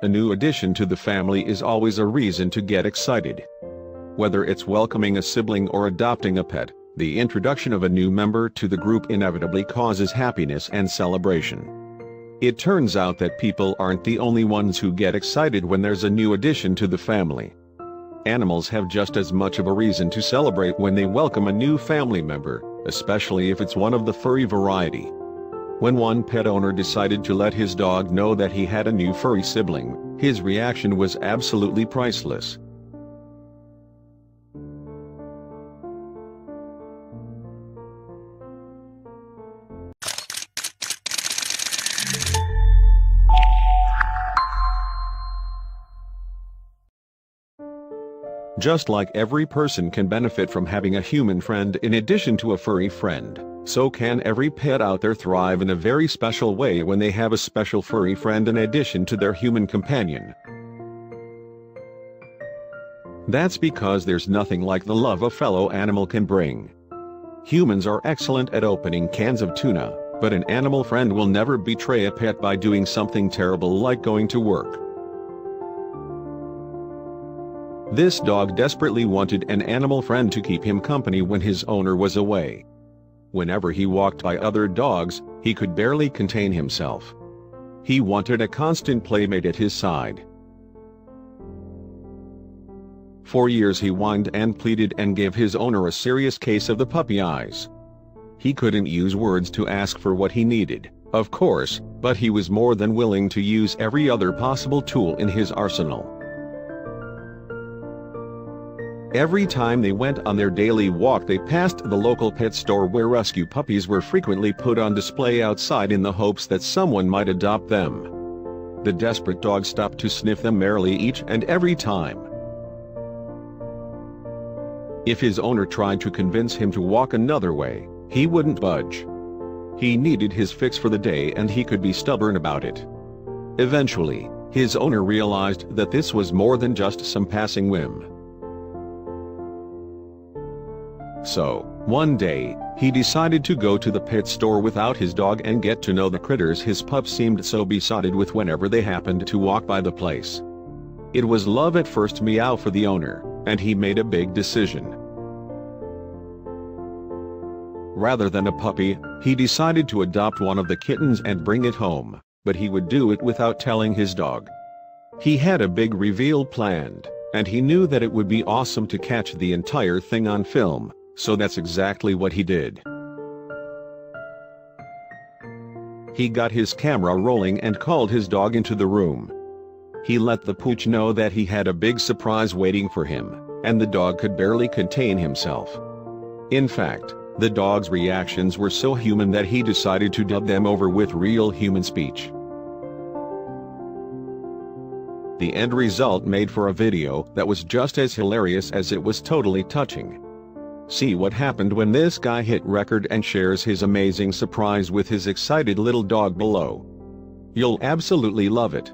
A new addition to the family is always a reason to get excited. Whether it's welcoming a sibling or adopting a pet, the introduction of a new member to the group inevitably causes happiness and celebration. It turns out that people aren't the only ones who get excited when there's a new addition to the family. Animals have just as much of a reason to celebrate when they welcome a new family member, especially if it's one of the furry variety. When one pet owner decided to let his dog know that he had a new furry sibling, his reaction was absolutely priceless. Just like every person can benefit from having a human friend in addition to a furry friend, so can every pet out there thrive in a very special way when they have a special furry friend in addition to their human companion. That's because there's nothing like the love a fellow animal can bring. Humans are excellent at opening cans of tuna, but an animal friend will never betray a pet by doing something terrible like going to work. This dog desperately wanted an animal friend to keep him company when his owner was away. Whenever he walked by other dogs, he could barely contain himself. He wanted a constant playmate at his side. For years he whined and pleaded and gave his owner a serious case of the puppy eyes. He couldn't use words to ask for what he needed, of course, but he was more than willing to use every other possible tool in his arsenal. Every time they went on their daily walk they passed the local pet store where rescue puppies were frequently put on display outside in the hopes that someone might adopt them. The desperate dog stopped to sniff them merrily each and every time. If his owner tried to convince him to walk another way, he wouldn't budge. He needed his fix for the day and he could be stubborn about it. Eventually, his owner realized that this was more than just some passing whim. So, one day, he decided to go to the pet store without his dog and get to know the critters his pup seemed so besotted with whenever they happened to walk by the place. It was love at first meow for the owner, and he made a big decision. Rather than a puppy, he decided to adopt one of the kittens and bring it home, but he would do it without telling his dog. He had a big reveal planned, and he knew that it would be awesome to catch the entire thing on film. So that's exactly what he did. He got his camera rolling and called his dog into the room. He let the pooch know that he had a big surprise waiting for him, and the dog could barely contain himself. In fact, the dog's reactions were so human that he decided to dub them over with real human speech. The end result made for a video that was just as hilarious as it was totally touching. See what happened when this guy hit record and shares his amazing surprise with his excited little dog below. You'll absolutely love it.